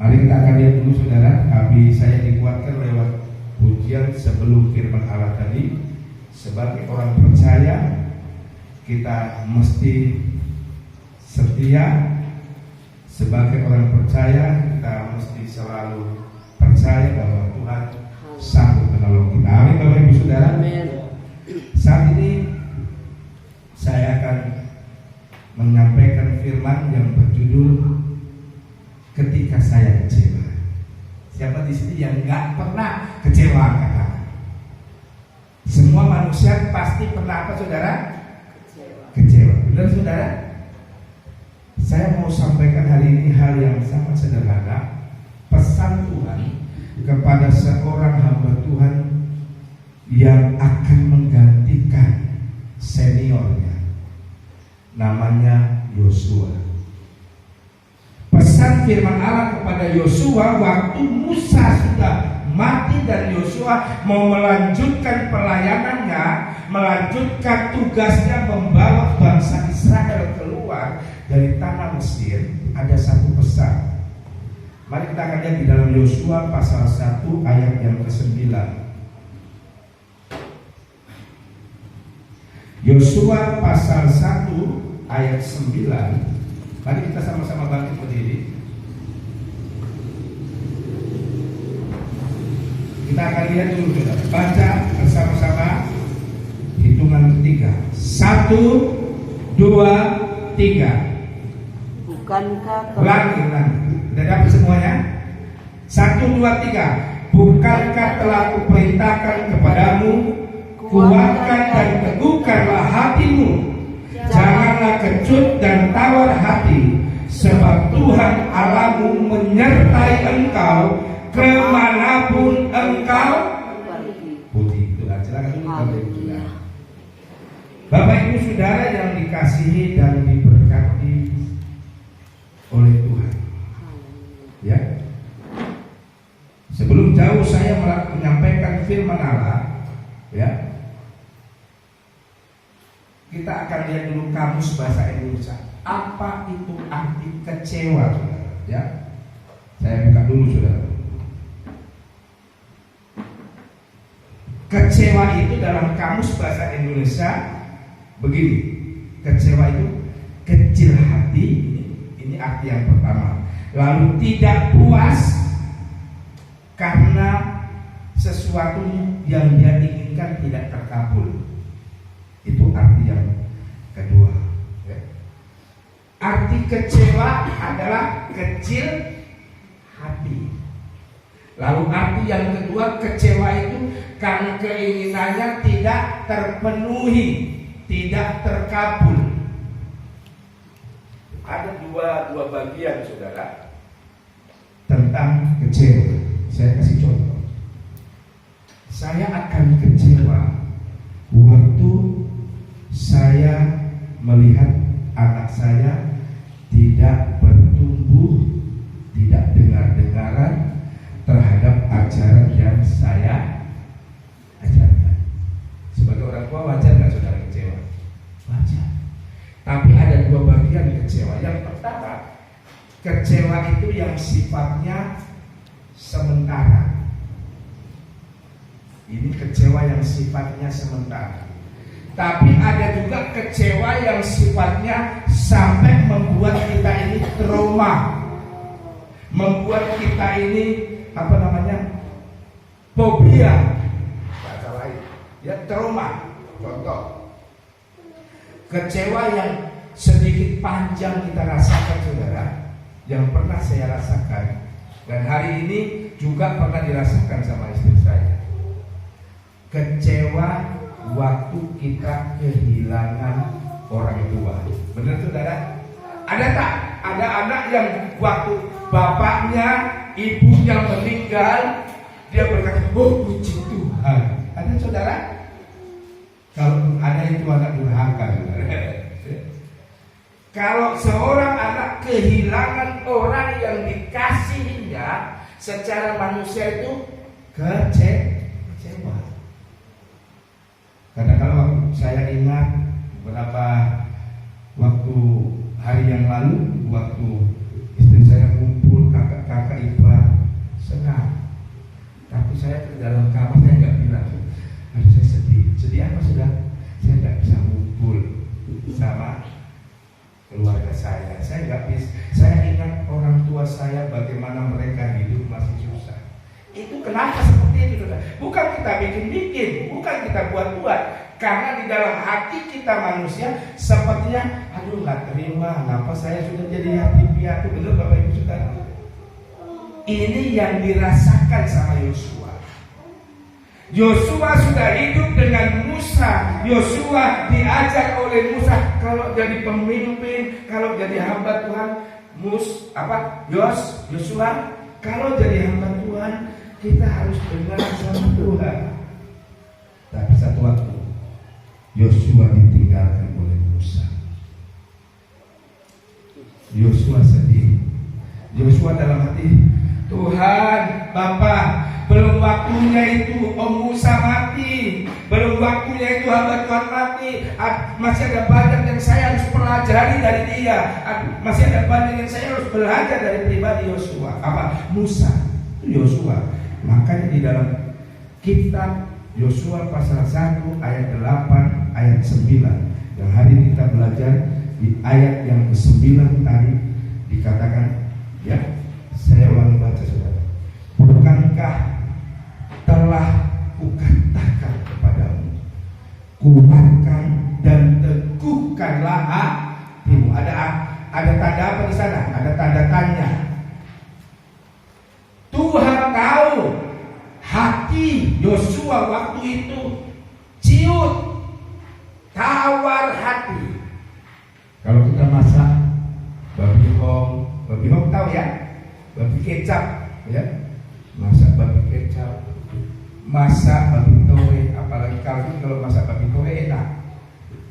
Mari kita akan lihat dulu saudara, habis saya dikuatkan lewat pujian sebelum firman Allah tadi. Sebagai orang percaya, kita mesti setia. Sebagai orang percaya, kita mesti selalu percaya bahwa Tuhan sanggup menolong kita. Amin Bapak Ibu Saudara. Amin. Saat ini saya akan menyampaikan firman yang berjudul Ketika Saya Kecewa. Siapa di sini yang nggak pernah kecewa? Kata. Semua manusia pasti pernah apa saudara? Kecewa. Benar saudara? Saya mau sampaikan hari ini hal yang sangat sederhana. Pesan Tuhan kepada seorang hamba Tuhan yang akan menggantikan seniornya, namanya Yosua. Pesan firman Allah kepada Yosua waktu Musa sudah mati dan Yosua mau melanjutkan pelayanannya, melanjutkan tugasnya membawa bangsa Israel keluar dari tanah Mesir. Ada satu pesan. Mari kita akan lihat di dalam Yosua pasal 1 ayat yang ke-9. Yosua pasal 1 ayat 9. Mari kita sama-sama bangkit berdiri. Kita akan lihat dulu kita baca bersama-sama hitungan ketiga. 1, 2, 3. Bukankah Ulangi. Sudah dapat semuanya? 1, 2, 3. Bukankah telah kuperintahkan kepadamu, kuatkan dan teguhkanlah hatimu, janganlah kecut dan tawar hati, sebab Tuhan Allahmu menyertai engkau kemanapun engkau pergi. Silakan dulu Bapak Ibu Saudara. Bapak Ibu Saudara yang dikasihi dan diberkati oleh Tuhan. Ya. Sebelum jauh saya menyampaikan firman Allah, ya. Kita akan lihat dulu kamus bahasa Indonesia. Apa itu arti kecewa, saudara? Ya. Saya buka dulu, saudara. Kecewa itu dalam kamus bahasa Indonesia begini. Kecewa itu kecil hati. Ini arti yang pertama. Lalu tidak puas karena sesuatu yang dia inginkan tidak terkabul. Itu arti yang kedua. Arti kecewa adalah kecil hati. Lalu arti yang kedua, kecewa itu karena keinginannya tidak terpenuhi, tidak terkabul. Ada dua bagian saudara tentang kecewa. Saya kasih contoh. Saya akan kecewa waktu saya melihat anak saya tidak bertumbuh, tidak dengar-dengaran terhadap ajaran yang saya ajarkan. Sebagai orang tua wajar nggak saudara kecewa? Wajar. Tapi ada dua bagian kecewa. Yang pertama, kecewa itu yang sifatnya sementara. Ini kecewa yang sifatnya sementara. Tapi ada juga kecewa yang sifatnya sampai membuat kita ini trauma, membuat kita ini fobia, bahasa lain, ya trauma. Contoh, kecewa yang sedikit panjang kita rasakan saudara, yang pernah saya rasakan dan hari ini juga pernah dirasakan sama istri saya. Kecewa waktu kita kehilangan orang tua. Benar saudara? Ada tak? Ada anak yang waktu bapaknya, ibunya meninggal, dia berkata, oh puji Tuhan. Ada saudara? Kalau ada itu anak durhaka saudara. Kalau seorang anak kehilangan orang yang dikasihinya, secara manusia itu kecewa. Karena kalau saya ingat beberapa waktu hari yang lalu, waktu istri saya kumpul kakak-kakak saya nggak bisa. Saya ingat orang tua saya bagaimana mereka hidup masih susah. Itu kenapa seperti itu, saudara? Bukan kita bikin-bikin, bukan kita buat-buat. Karena di dalam hati kita manusia sepertinya, aduh nggak terima, kenapa saya sudah jadi yatim piatu. Benar Bapak Ibu Saudara? Ini yang dirasakan sama Yosua. Yosua sudah hidup dengan Musa. Yosua diajak oleh Musa kalau jadi pemimpin, kalau jadi hamba Tuhan. Yosua, kalau jadi hamba Tuhan kita harus dengar sama Tuhan. Tapi satu waktu Yosua ditinggalkan oleh Musa. Yosua sedih. Yosua dalam hati, Tuhan, Bapak, belum waktunya itu Om Musa mati, belum waktunya itu hamba Tuhan mati. Masih ada banyak yang saya harus pelajari dari dia. Masih ada banyak yang saya harus belajar dari pribadi Yosua. Musa, Yosua. Makanya di dalam kitab Yosua pasal 1 ayat 8 ayat 9 yang hari ini kita belajar, di ayat yang ke-9 tadi dikatakan, ya, saya ulangi baca saudara. Bukankah telah kukatakan kepadamu, kuatkan dan teguhkanlah hatimu. Ada tanda apa di sana? Ada tanda tanya. Tuhan tahu hati Yosua waktu itu ciut, tawar hati. Kalau kita masak babi hong tahu ya, babi kecap, ya, masak babi kecap, masak babi tohe, apalagi kalau masak babi tohe enak.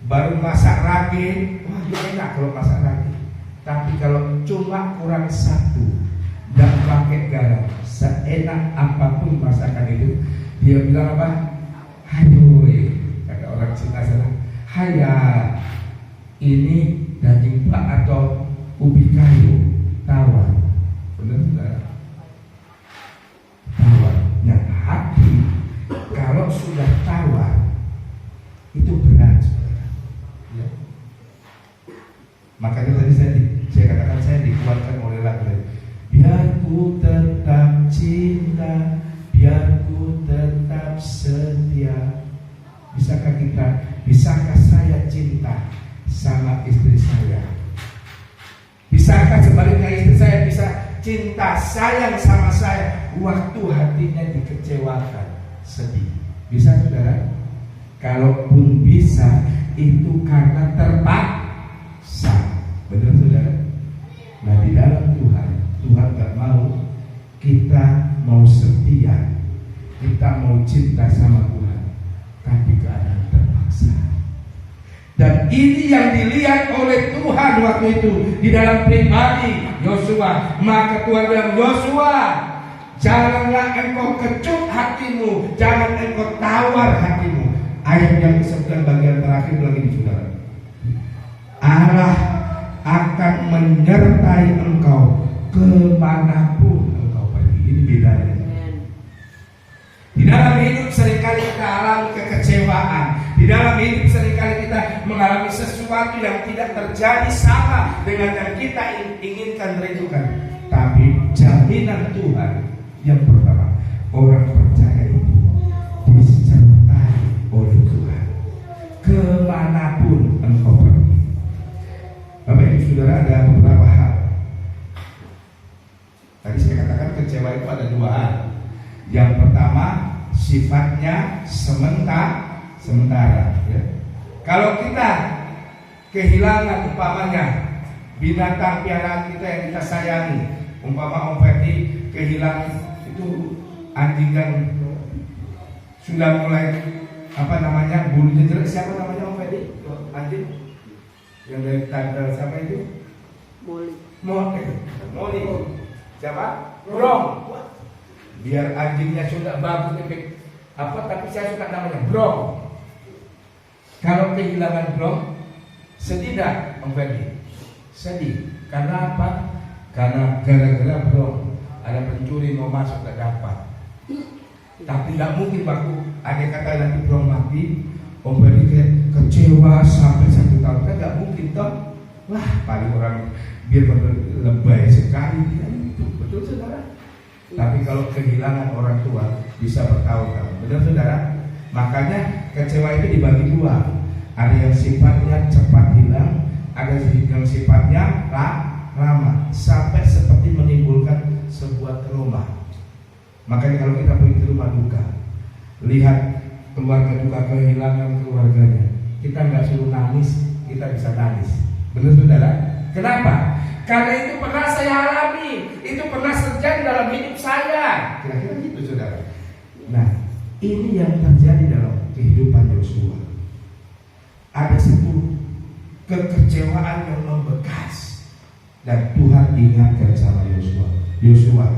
Baru masak ragi, wah enak kalau masak ragi. Tapi kalau cuma kurang satu dan pakai garam, seenak apapun masakan itu, dia bilang apa? Hayo, kata orang Cina sana, haya, ini daging pak atau ubi kayu, tawar. Benar saudara? Tawar. Yang hati kalau sudah tawar itu berat, saudara. Ya. Makanya tadi saya katakan saya dikuatkan oleh lagu. Biar ku tetap cinta, biar ku tetap setia. Bisakah saya cinta sama istri saya? Bisakah sebaliknya istri saya bisa cinta sayang sama saya waktu hatinya dikecewakan, sedih? Bisa saudara? Kalaupun bisa, itu karena terpaksa. Benar saudara? Nah, di dalam Tuhan gak mau kita mau setia, kita mau cinta sama Tuhan, tapi keadaan terpaksa. Dan ini yang dilihat oleh Tuhan waktu itu di dalam pribadi Yosua. Maka Tuhan bilang, Yosua, janganlah engkau kecut hatimu, jangan engkau tawar hatimu. Ayat yang ke-9 bagian terakhir lagi di saudara. Allah akan menyertai engkau kemanapun engkau pergi. Ini bedanya. Di dalam hidup seringkali kita alami kekecewaan. Di dalam hidup seringkali kita mengalami sesuatu yang tidak terjadi sama dengan yang kita inginkan, rindukan. Tapi jaminan Tuhan yang pertama, orang percaya itu disertai oleh Tuhan kemanapun engkau pergi. Bapak Ibu Saudara, ada beberapa hal. Tadi saya katakan kecewa itu ada dua hal. Yang pertama, sifatnya sementara, ya. Kalau kita kehilangan umpamanya binatang piaraan kita yang kita sayangi, umpama Om Ferdi kehilangan itu anjing yang sudah mulai bulunya jelek, siapa namanya Om Ferdi? Anjing yang dari tanggal siapa itu? Moli. Siapa? Brong. Biar anjingnya sudah bagus tapi saya suka namanya Brong. Kalau kehilangan Brong, sedih tak Om Ferdi? Sedih. Karena apa? Karena gara-gara Brong ada pencuri mau masuk ke dapat. Tapi tidak mungkin waktu ada kata nanti Brong mati, Om Ferdi kecewa sampai 1 tahun. Kan tidak mungkin toh. Wah, paling orang biar lebay sekali dia itu, betul saudara. Tapi kalau kehilangan orang tua bisa bertahun-tahun, benar saudara. Makanya kecewa itu dibagi dua. Ada yang sifatnya cepat hilang, ada yang sifatnya lama, sampai seperti menimbulkan sebuah trauma. Makanya kalau kita pergi ke rumah duka, lihat keluarga duka kehilangan keluarganya, kita nggak suruh nangis, kita bisa nangis. Benar saudara? Kenapa? Karena itu pernah saya alami, itu pernah terjadi dalam hidup saya. Kira-kira gitu saudara. Nah, ini yang terjadi dalam kehidupan Yosua. Ada satu kekecewaan yang membekas, dan Tuhan ingatkan sama Yosua, Yosua,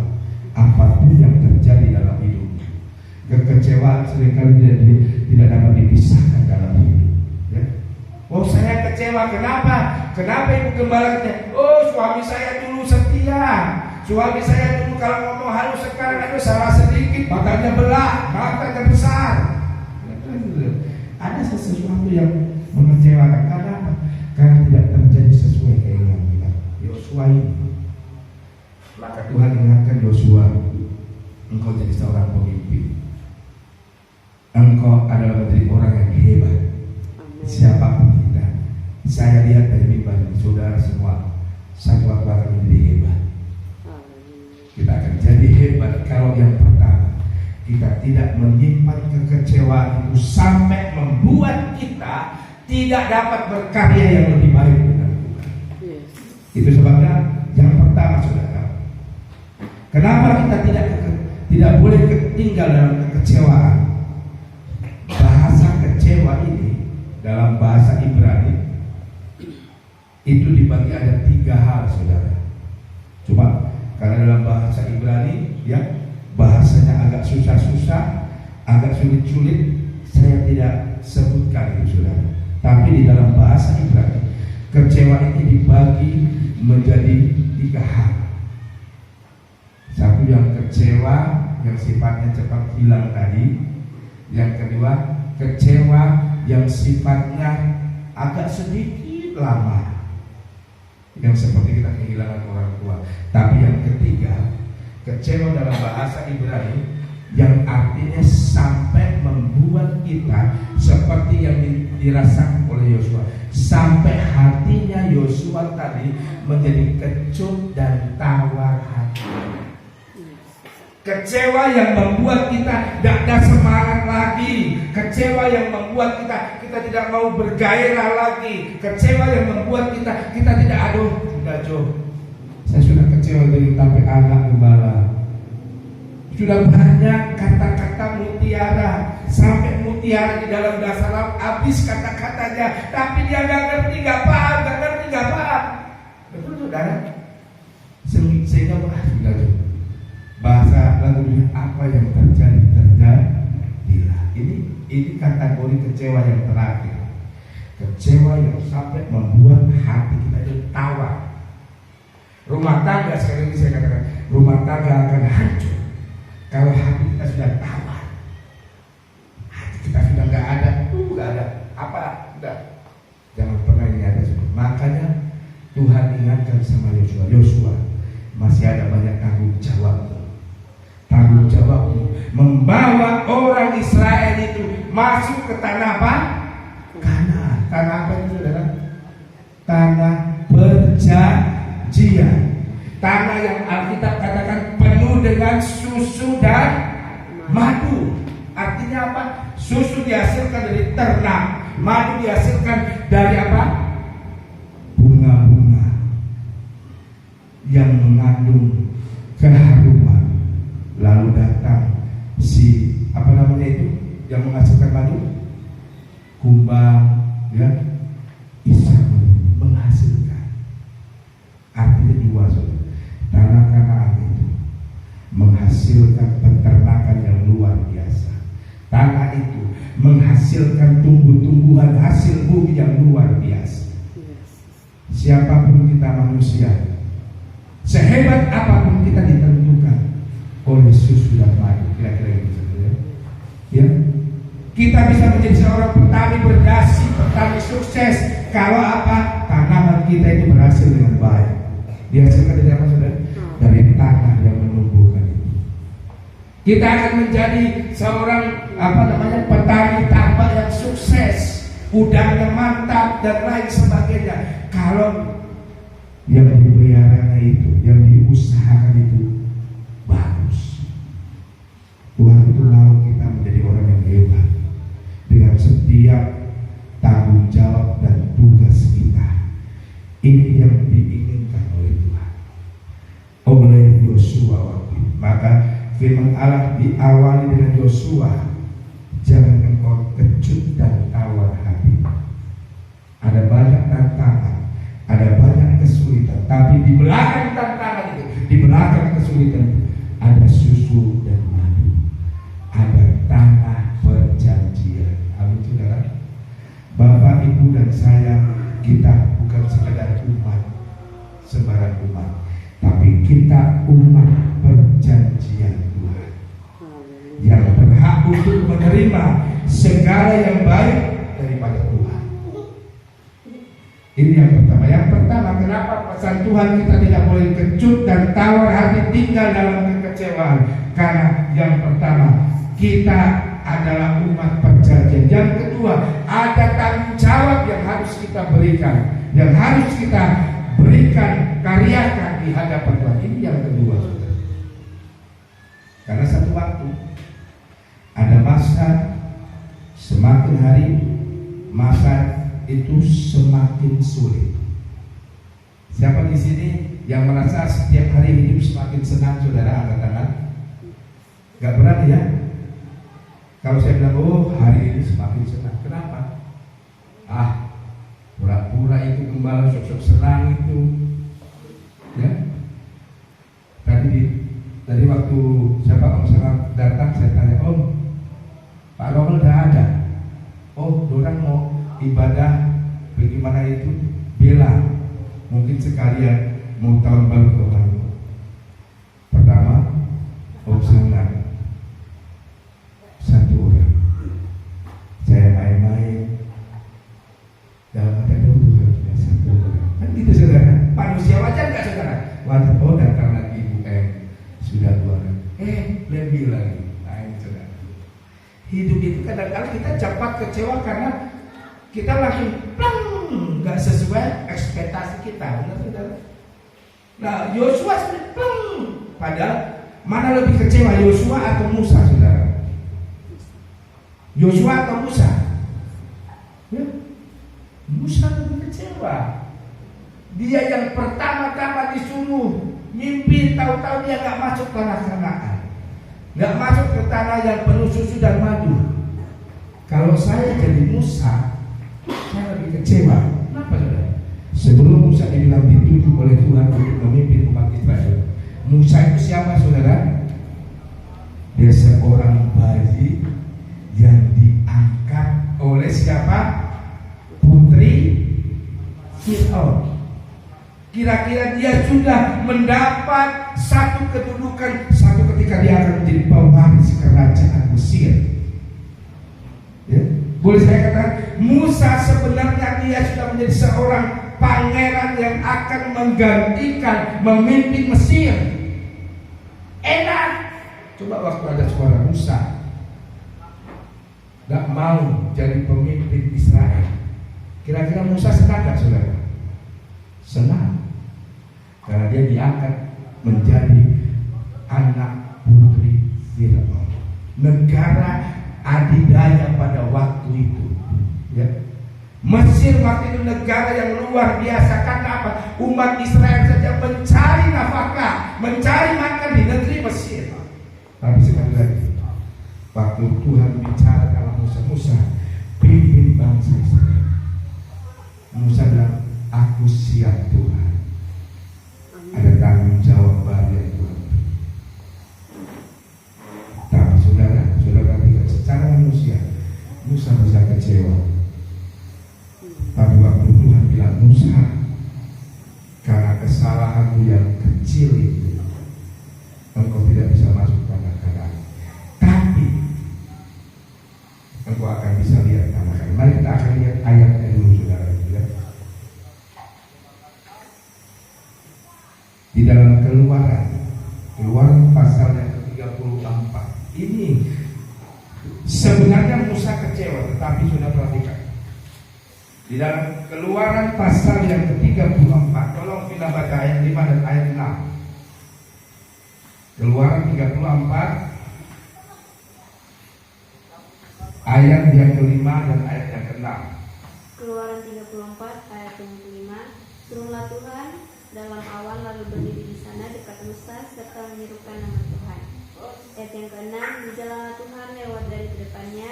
apapun yang terjadi dalam hidupnya, kekecewaan seringkali tidak dapat dipisahkan dalam hidup. Ya? Oh, saya kecewa, kenapa? Kenapa ibu gembala katanya? Oh, suami saya dulu setia, suami saya dulu kalau ngomong halus, sekarang ada salah sedikit, matanya belah, matanya besar. Ada sesuatu yang mengecewakan. Kenapa? Karena tidak terjadi sesuai keinginan kita. Yosua ini. Maka Tuhan ingatkan Yosua, engkau jadi seorang pemimpin. Engkau adalah menjadi orang yang hebat. Siapapun kita, saya lihat dari mimbar saudara semua, satu akan menjadi hebat. Kita akan jadi hebat kalau yang pertama, kita tidak menyimpan kekecewaan itu sampai membuat kita tidak dapat berkarya yang lebih baik dengan Tuhan. Itu sebabnya yang pertama saudara, kenapa kita tidak boleh tinggal dalam kekecewaan. Bahasa kecewa ini dalam bahasa Ibrani itu dibagi ada 3 hal saudara. Cuma karena dalam bahasa Ibrani ya bahasanya agak susah-susah, agak sulit-sulit, saya tidak sebutkan itu saudara. Tapi di dalam bahasa Ibrani kecewa ini dibagi menjadi 3 hal. Satu yang kecewa yang sifatnya cepat hilang tadi. Yang kedua, kecewa yang sifatnya agak sedikit lama, yang seperti kita kehilangan orang tua. Tapi yang ketiga, kecewa dalam bahasa Ibrani yang artinya sampai membuat kita seperti yang dirasakan oleh Yosua, sampai hatinya Yosua tadi menjadi kecut dan tawar hati. Kecewa yang membuat kita tidak ada semangat lagi. Kecewa yang membuat kita tidak mau bergairah lagi. Kecewa yang membuat kita tidak, aduh, sudah Joe, saya sudah kecewa dari sampai anak gembala. Sudah banyak kata-kata mutiara, sampai mutiara di dalam dasar laut habis kata-katanya, tapi dia nggak ngerti, nggak paham. Betul saudara? Sehingga sudah Joe, bahasa lagunya apa yang terjadilah. Ini kategori kecewa yang terakhir. Kecewa yang sampai membuat hati kita itu tawar. Rumah tangga, sekali lagi saya katakan, rumah tangga akan hancur kalau hati kita sudah tawar. Hati kita sudah nggak ada apa, udah. Jangan pernah ini ada semua. Makanya Tuhan ingatkan sama Yosua, masih ada banyak tanggung jawabmu membawa orang Israel itu masuk ke tanah apa? Kanaan. Tanah apa itu saudara? Tanah perjanjian. Tanah yang Alkitab katakan penuh dengan susu dan madu. Artinya apa? Susu dihasilkan dari ternak, madu dihasilkan dari apa? Bunga-bunga yang mengandung keharuman. Lalu datang si yang menghasilkan madu, kumbang, ya, Ishak menghasilkan. Artinya 2 saudara. Tanah Kanaan itu menghasilkan peternakan yang luar biasa. Tanah itu menghasilkan tumbuh-tumbuhan hasil bumi yang luar biasa. Siapapun kita manusia, sehebat apapun kita ditentukan oleh susu dan madu, kira-kira gitu ya. Ya, Kita bisa menjadi seorang petani berdasi, petani sukses kalau apa? Tanaman kita itu berhasil dengan baik. Dihasilkan dari apa, saudara? Dari tanah yang menumbuhkan itu. Kita akan menjadi seorang petani tambak yang sukses, udangnya mantap dan lain sebagainya. Kalau yang dipelihara itu, yang diusahakan itu bagus, Tuhan itu mau kita menjadi orang yang hebat dengan setiap tanggung jawab dan tugas kita. Ini yang diinginkan oleh Tuhan, oleh Yosua waktu itu. Maka firman Allah diawali dengan Yosua, jangan engkau kecut dan tawar hati. Ada banyak tantangan, ada banyak kesulitan, tapi di belakang tantangan itu, di belakang kesulitan itu, ada susu dan madu, ada tanah perjanjian. Amin, saudara. Bapak, Ibu, dan saya, kita bukan sekedar umat, sembarang umat, tapi kita umat perjanjian Tuhan yang berhak untuk menerima segala yang baik daripada Tuhan. Ini yang pertama. Yang pertama, kenapa pesan Tuhan kita tidak boleh kecut dan tawar hati, tinggal dalam kekecewaan? Karena yang pertama, kita adalah umat perjanjian. Yang kedua, ada tanggung jawab yang harus kita berikan, yang harus kita berikan, karyakan di hadapan Tuhan. Ini yang kedua, saudara. Karena satu waktu ada masa, semakin hari masa itu semakin sulit. Siapa di sini yang merasa setiap hari hidup semakin senang, saudara? Angkat tangan. Gak berani ya? Kalau saya bilang, oh hari ini semakin senang, kenapa? Pura-pura itu kembali sok-sok senang itu, ya. Tadi waktu siapa Om Sarah datang, saya tanya, Om, Pak Romel udah ada? Oh, orang mau ibadah bagaimana itu? Bilang, mungkin sekalian mau tahun baru ke Bandung. Pertama, Om Sarah satu orang, saya main-main dalam ada Tuhan satu orang. Kan gitu, saudara. Manusia wajar nggak, saudara? Wajar. Oh, datang lagi Ibu M, sudah 2 orang. Lebih lagi. Nah, ini, saudara. Hidup itu kadang-kadang kita cepat kecewa karena kita langsung nggak sesuai ekspektasi kita, benar, saudara? Nah, Yosua sebenarnya padahal mana lebih kecewa, Yosua atau Musa, saudara? Yosua atau Musa? Ya, Musa lebih kecewa. Dia yang pertama-tama disuruh mimpi, tahu-tahu dia nggak masuk tanah Kanaan, nggak masuk ke tanah yang penuh susu dan madu. Kalau saya jadi Musa, saya lebih kecewa. Kenapa, saudara? Sebelum Musa dibilang ditunjuk oleh Tuhan untuk memimpin umat Israel, Musa itu siapa, saudara? Dia seorang bayi yang diangkat oleh siapa? Putri Fir'aun. Kira-kira dia sudah mendapat satu kedudukan, satu ketika dia akan menjadi pewaris kerajaan Mesir. Ya, boleh saya katakan, Musa sebenarnya dia sudah menjadi seorang pangeran yang akan menggantikan memimpin Mesir. Enak. Coba waktu ada suara Musa gak mau jadi pemimpin Israel, kira-kira Musa senang gak, saudara? Senang, karena dia diangkat menjadi anak putri Fir'aun, negara adidaya pada waktu itu, ya. Mesir waktu itu negara yang luar biasa. Karena apa? Umat Israel saja mencari nafkah, mencari makan di negeri Mesir. Tapi sekali lagi, waktu Tuhan bicara dalam Musa, pimpin bangsa Israel, Musa bilang, aku siap Tuhan. Ada tanggung jawab baru yang Tuhan. Tapi saudara tidak, secara manusia Musa bisa kecewa. Tapi waktu Tuhan bilang, Musa, karena kesalahanmu yang kecil itu, engkau tidak bisa masuk tanah Kanaan. Tapi engkau Keluaran pasal yang ke-34. Ini sebenarnya Musa kecewa, tetapi sudah perhatikan. Di dalam Keluaran pasal yang ke-34, tolong kita baca ayat 5 dan ayat 6. Keluaran 34 ayat yang ke-5 dan ayat yang ke-6. Keluaran 34 ayat yang ke-5. Turunlah Tuhan dalam awan lalu berdiri di sana dekat Musa serta menyerukan nama Tuhan. Ayat yang ke-6. Berjalanlah Tuhan lewat dari depannya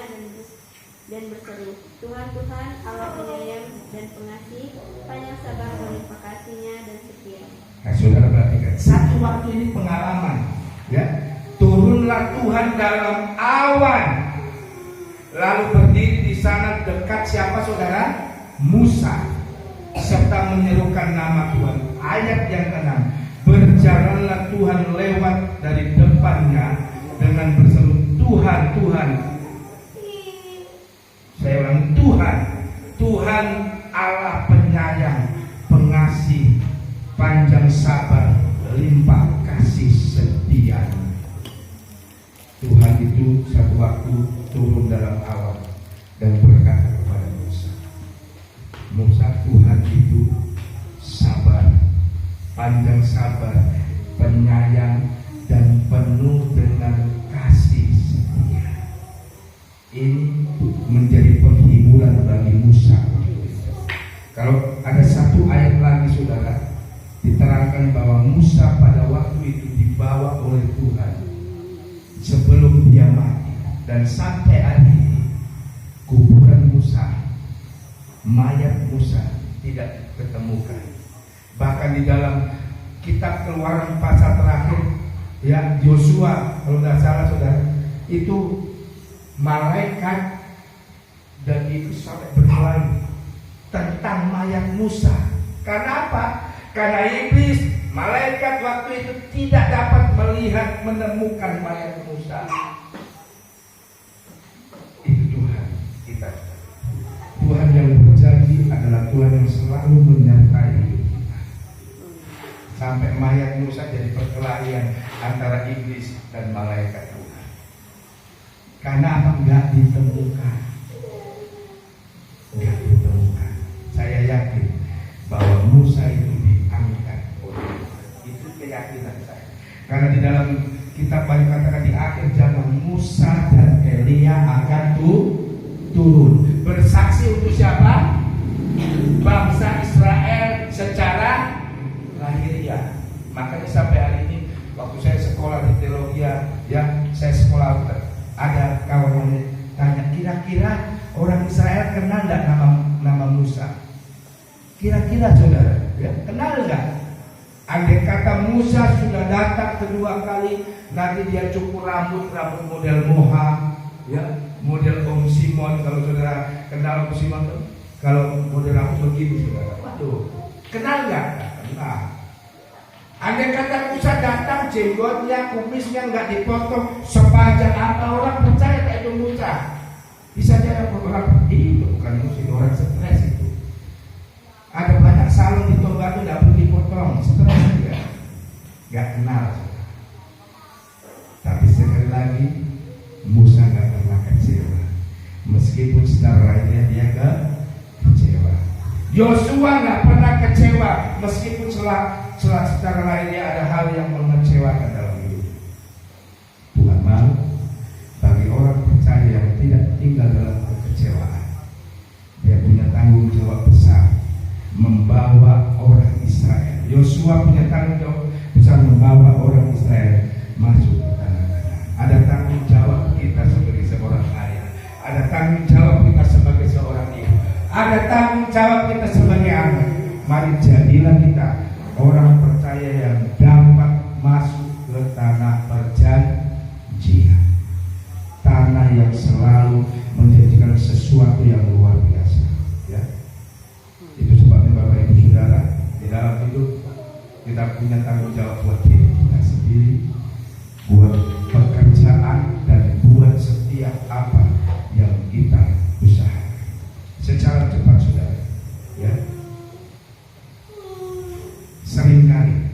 dan berseru, Tuhan, Tuhan, Allah penyayang dan pengasih, panjang sabar melimpah kasihnya dan setia. Nah, saudara perhatikan, satu waktu ini pengalaman, ya. Turunlah Tuhan dalam awan, lalu berdiri di sana dekat siapa, saudara? Musa, serta menyerukan nama Tuhan. Ayat yang ke-6, berjalanlah Tuhan lewat dari depannya dengan berseru, Tuhan, Tuhan. Saya ulang, Tuhan, Tuhan Allah penyayang, pengasih, panjang sabar, limpah kasih setia. Tuhan itu satu waktu turun dalam awan dan berkata kepada Musa, Musa, Tuhan itu sabar, panjang sabar, penyayang, dan penuh dengan kasih setia. Ini menjadi penghiburan bagi Musa. Kalau ada satu ayat lagi, saudara, diterangkan bahwa Musa pada waktu itu dibawa oleh Tuhan sebelum dia mati, dan sampai hari ini kuburan Musa, mayat Musa tidak ditemukan. Bahkan di dalam kitab Keluaran pasal terakhir, ya, Yosua kalau tidak salah, saudara, itu malaikat dan itu sampai berkelahi tentang mayat Musa. Karena apa? Karena iblis, malaikat waktu itu tidak dapat melihat, menemukan mayat Musa. Itu Tuhan kita. Tuhan yang berjanji adalah Tuhan yang selalu menyertai hidup kita. Sampai mayat Musa jadi perkelahian antara iblis dan malaikat Tuhan. Karena apa? Enggak ditemukan. Enggak ditemukan. Saya yakin bahwa Musa itu diangkat oleh Tuhan. Itu keyakinan saya. Karena di dalam kitab Wahyu katakan di akhir zaman Musa dan Elia akan turun bersaksi untuk siapa? Bangsa Israel secara lahiriah. Makanya sampai hari ini waktu saya sekolah di teologi, ya, saya sekolah, ada kawan yang tanya, kira-kira orang Israel kenal enggak nama Musa? Kira-kira saudara, ya, kenal enggak? Andai kata Musa sudah datang kedua kali, nanti dia cukur rambut model moha, ya, model Om Simon. Kalau saudara kenal Om Simon tuh, kalau model rambut begini, saudara, waduh, kenal enggak? Kenal. Andai kata Musa datang, jenggotnya, kumisnya enggak dipotong, sepanjang apa, orang percaya kayak itu Musa. Bisa jadi orang itu bukan Musa, orang stres itu. Ada banyak salon di Toba itu tidak perlu dipotong, stres dia, nggak kenal. Tapi sekali lagi Musa nggak pernah kecewa, meskipun secara lahirnya dia kecewa. Yosua nggak pernah kecewa, meskipun secara lahirnya ada hal yang mengecewakan dalam hidup. Tuhan mau bagi orang percaya yang tidak tinggal dalam kekecewaan, dia punya tanggung jawab besar membawa orang Israel. Yosua punya tanggung jawab besar membawa orang Israel masuk ke tanah Kanaan. Ada tanggung jawab kita sebagai seorang ayah, ada tanggung jawab kita sebagai seorang ibu, ada tanggung jawab kita sebagai anak. Mari jadilah kita orang percaya yang dapat masuk ke tanah perjanjian, tanah yang selalu menjadikan sesuatu yang luar biasa, ya. Itu sebabnya Bapak Ibu Saudara, di dalam hidup kita punya tanggung jawab buat diri kita sendiri, buat pekerjaan, dan buat setiap apa yang kita usahakan. Secara cepat, saudara, ya, seringkali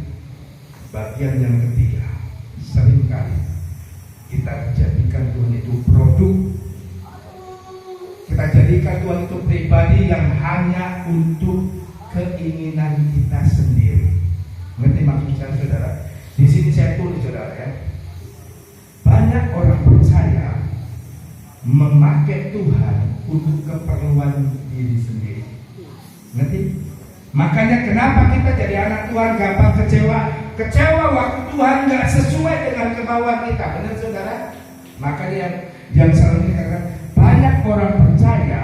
bagian yang ketiga hanya untuk keinginan kita sendiri. Ngerti maksud saya, saudara? Di sini saya tulis, saudara, ya. Banyak orang percaya memakai Tuhan untuk keperluan diri sendiri. Ngerti? Makanya kenapa kita jadi anak Tuhan gampang kecewa? Kecewa waktu Tuhan gak sesuai dengan kemauan kita. Benar, saudara? Makanya yang selalu dikatakan, banyak orang percaya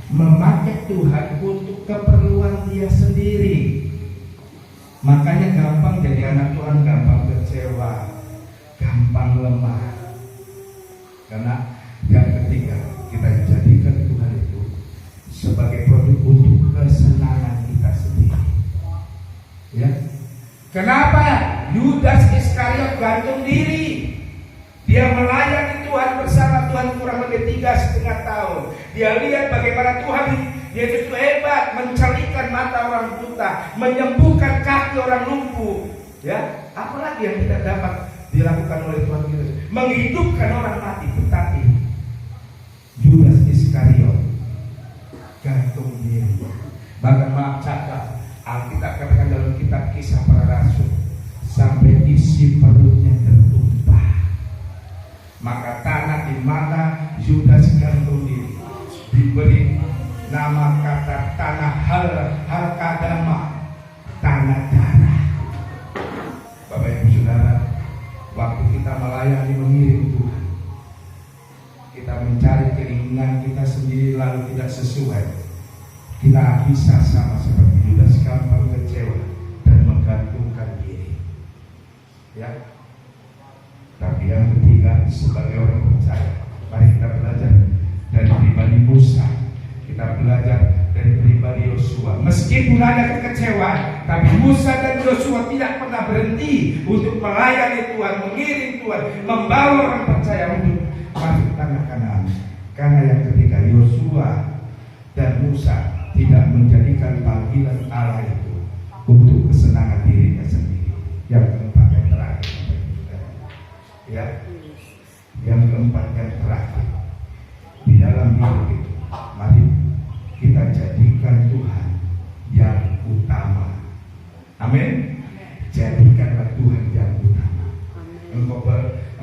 memakai Tuhan untuk keperluan dia sendiri. Makanya gampang jadi anak Tuhan, gampang kecewa, gampang lemah. Karena yang ketiga, kita jadikan Tuhan itu sebagai produk untuk kesenangan kita sendiri. Ya. Kenapa Yudas Iskariot gantung diri? Dia melayani Tuhan bersama Tuhan kurang lebih 3,5 tahun. Dia lihat bagaimana Tuhan Yesus itu hebat, mencelikan mata orang buta, menyembuhkan kaki orang lumpuh. Ya, apalagi yang tidak dapat dilakukan oleh Tuhan Yesus? Menghidupkan orang mati. Tetapi Yudas Iskariot gantung diri. Bahkan maaf catat, Alkitab katakan dalam kitab Kisah Para Rasul, sampai isi perutnya tertumpah. Maka tanah di mana Yudas gantung diri diberi nama kata tanah Hal-Kadama, tanah darah. Bapak Ibu Saudara, waktu kita melayani mengiring Tuhan, kita mencari keinginan kita sendiri lalu tidak sesuai, kita bisa sama seperti Yudas, gampang kecewa dan menggantungkan diri. Ya. Tapi yang ketiga, sebagai orang percaya, mari kita belajar dari pribadi Musa, kita belajar dari pribadi Yosua. Meskipun ada kekecewaan, tapi Musa dan Yosua tidak pernah berhenti untuk melayani Tuhan, mengiring Tuhan, membawa orang percaya untuk masuk tanah Kanaan. Karena yang ketiga, Yosua dan Musa tidak menjadikan panggilan Allah itu untuk kesenangan dirinya sendiri. Yang keempat, yang terakhir, ya, yang keempat, yang terakhir, di dalam hidup itu, mari kita jadikan Tuhan yang utama. Amin. Jadikanlah Tuhan yang utama.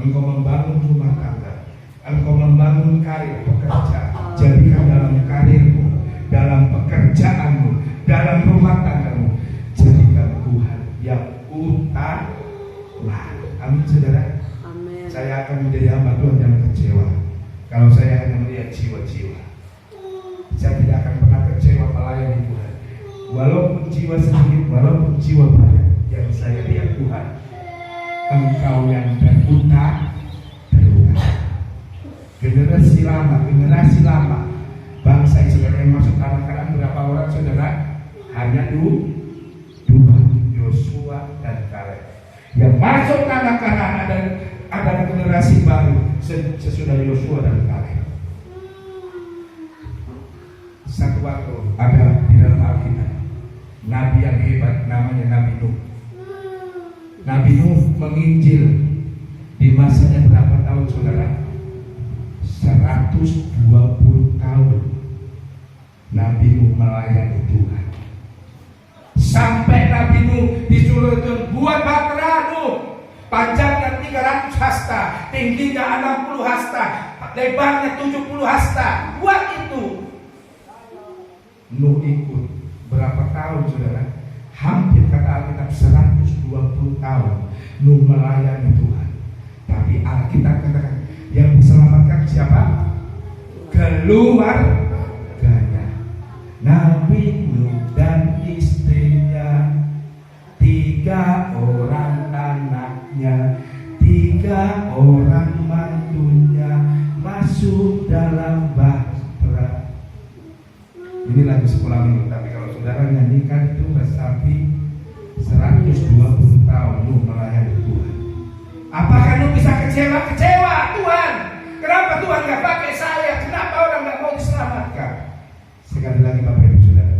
Engkau membangun rumah tangga, engkau membangun karir pekerja, jadikan dalam karirmu, dalam pekerjaanmu, dalam rumah tanggamu, jadikan Tuhan yang utama. Amin, saudara. Amin. Saya akan menjadi hamba Tuhan yang kecewa kalau saya hanya melihat jiwa-jiwa. Saya tidak akan pernah kecewa melayani Tuhan, walaupun jiwa sedikit, walaupun jiwa banyak. Yang saya lihat, Tuhan, Engkau yang terutama. Generasi lama bangsa Israel yang masuk tanah Kanaan berapa orang, saudara? Hanya dua, Yosua dan Kaleb. Yang masuk tanah Kanaan ada generasi baru sesudah Yosua dan Kaleb. Satu waktu ada di dalam Alkitab nabi yang hebat, namanya Nabi Nuh. Nabi Nuh menginjil di masanya berapa tahun, saudara? 120 tahun Nabi Nuh melayani Tuhan. Sampai Nabi Nuh disuruh Tuhan, buat bahtera Nuh, panjangnya 300 hasta, tingginya 60 hasta, lebarnya 70 hasta. Buat itu. Nuh ikut. Berapa tahun, saudara? Hampir kata Alkitab 120 tahun Nuh melayani Tuhan. Tapi Alkitab katakan yang diselamatkan siapa? Keluarganya. Nabi Nuh dan istrinya, 3 orang anaknya, 3 orang mantunya masuk dalam bahtera. Ini lagu sekolah minggu, tapi kalau saudara nyanyikan itu berarti 120 tahun Nuh melayani Tuhan. Apakah Nuh bisa kecewa? Kecewa Tuhan. Kenapa Tuhan gak pakai saya? Kenapa orang gak mau diselamatkan? Sekali lagi Bapak Ibu Saudara,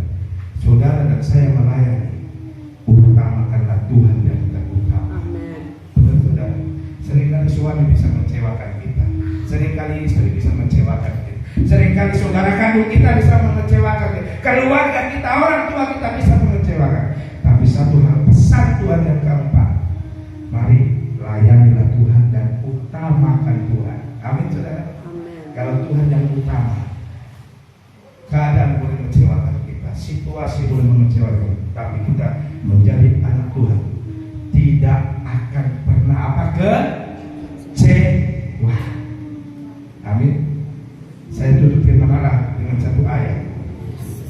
saudara dan saya melayani, utamakanlah Tuhan yang terutama. Betul, saudara. Seringkali suami bisa mengecewakan kita, seringkali istri bisa mengecewakan kita, Seringkali saudara kandung kita bisa mengecewakan, keluarga kita, orang tua kita bisa mengecewakan. Tapi satu hal pesan Tuhan yang keempat, mari layanilah Tuhan dan utamakan Tuhan. Amin saudara. Kalau Tuhan yang utama, keadaan boleh mengecewakan kita, situasi boleh mengecewakan, tapi kita menjadi anak Tuhan tidak akan pernah kecewa. Amin. Saya tutup firman Allah dengan satu ayat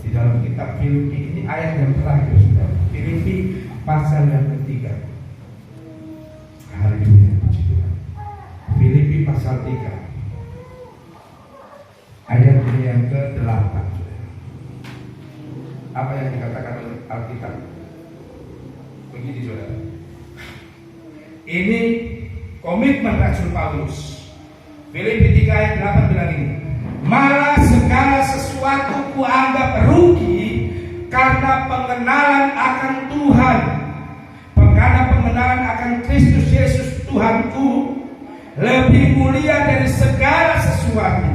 di dalam kitab Filipi. Ini ayat yang terakhir saudara. Filipi pasal yang ketiga. Haleluya, puji Tuhan. Filipi pasal 3 ayat yang ke-8. Apa yang dikatakan oleh Alkitab? Begini saudara. Ini komitmen Rasul Paulus. Filipi 3 ayat 8 bilang ini, malah segala sesuatu kuanggap rugi karena pengenalan akan Tuhan, karena pengenalan akan Kristus Yesus Tuhanku lebih mulia dari segala sesuatu.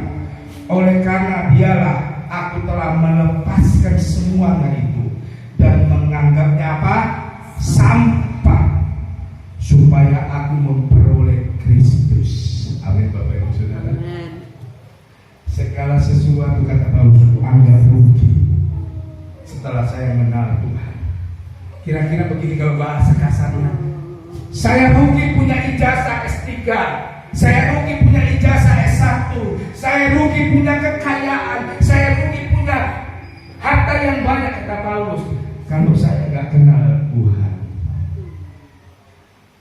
Oleh karena dialah aku telah melepaskan semuanya itu dan menganggapnya apa? Sampah, supaya aku memperoleh Kristus. Amin Bapak Ibu Saudara. Segala sesuatu kata Paulus anggap rugi setelah saya mengenal Tuhan. Kira-kira begini kalau bahasa kasarnya, saya rugi punya ijazah S3, saya rugi punya ijazah S1, saya rugi punya kekayaan, saya rugi punya harta yang banyak kata Paulus, kalau saya nggak kenal Tuhan.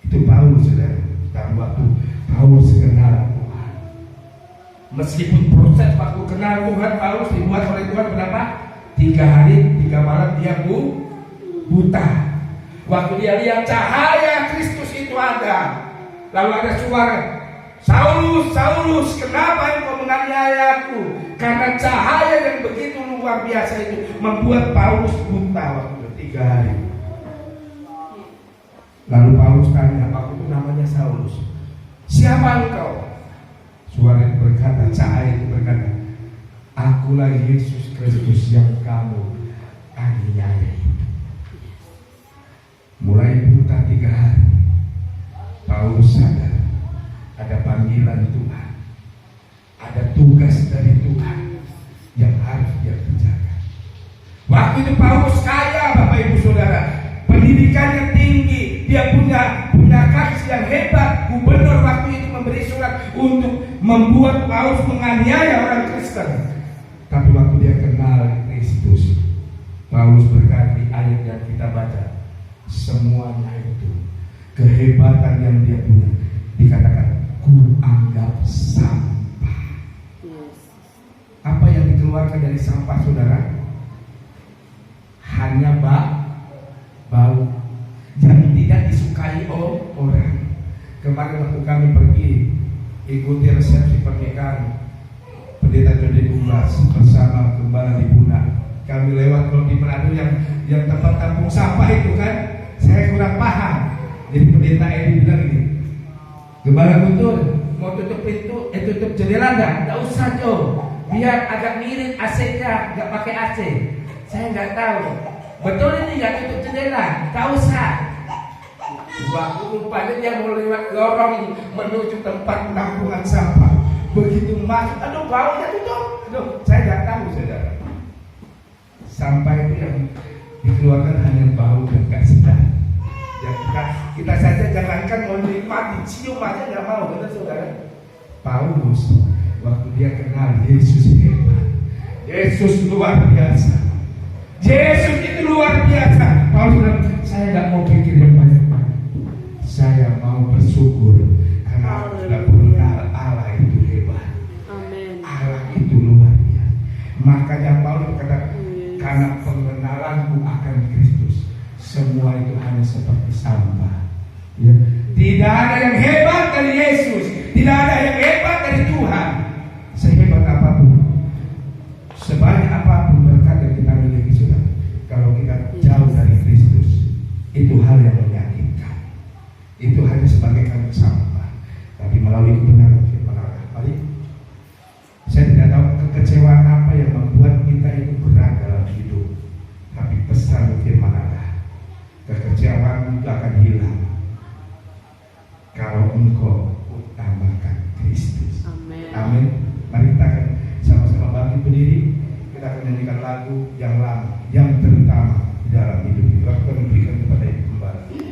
Itu Paulus saudara. Dan waktu Paulus kenal Tuhan, meskipun proses waktu kenal Tuhan Paulus dibuat oleh Tuhan berapa? 3 hari 3 malam dia buta. Waktu dia lihat cahaya Kristus itu ada, lalu ada suara, Saulus, Saulus, kenapa engkau menganiaya aku? Karena cahaya yang begitu luar biasa itu membuat Paulus buta waktu 3 hari. Lalu Paulus tanya, aku itu namanya Saulus, siapa engkau? Suara itu berkata, cahaya itu berkata, akulah Yesus Kristus yang kamu aniaya. Mulai buta 3 hari, Paulus sadar ada panggilan Tuhan, ada tugas dari Tuhan yang harus dia kerjakan. Waktu itu Paulus kaya Bapak Ibu Saudara, pendidikannya tinggi, dia punya kasih yang hebat. Gubernur waktu itu memberi surat untuk membuat Paulus menganiaya orang Kristen. Tapi waktu dia kenal Kristus, Paulus berkata di ayat yang kita baca, semuanya itu kehebatan yang dia punya dikatakan ku anggap sampah. Apa yang dikeluarkan dari sampah saudara? Hanya bau yang tidak disukai orang. Kemarin waktu kami pergi ikuti resepsi pernikahan Pendeta Jody Umbas bersama Gembala di Buna, kami lewat kalau di Manado yang tempat tampung sampah itu kan, saya kurang paham. Jadi Pendeta Edi bilang ini, Gembala Guntur mau tutup pintu, tutup jendela nggak usah Jo, biar agak miring AC-nya, nggak pakai AC. Saya nggak tahu, betul ini nggak tutup jendela, nggak usah. Waktu rupanya dia mau lewat lorong menuju tempat penampungan sampah, begitu masuk, aduh baunya tutup, aduh saya nggak tahu saudara. Sampah itu yang dikeluarkan hanya bau dan gak sedap. Ya kita saja jangankan mau nikmati, cium aja nggak mau, benar saudara. Paulus waktu dia kenal Yesus hebat, Yesus luar biasa, Yesus itu luar biasa. Paulus bilang, saya nggak mau pikir yang banyak-banyak, saya mau bersyukur karena sudah mengenal Allah itu hebat. Amin. Allah itu luar biasa. Makanya Paulus berkata, karena pengenalanku akan Kristus, semua itu hanya seperti sampah. Ya. Tidak ada yang hebat dari Yesus, tidak ada yang hebat dari Tuhan. Sehebat apapun, sebanyak apapun berkat yang kita miliki sudah, kalau kita jauh dari Kristus, itu hal yang menyakitkan. Itu hanya sebagai kami sampah. Tapi melalui kebenaran firman Allah, mari, saya tidak tahu Amin. Mari kita akan sama-sama bangkit berdiri. Kita akan nyanyikan lagu yang lama. Yang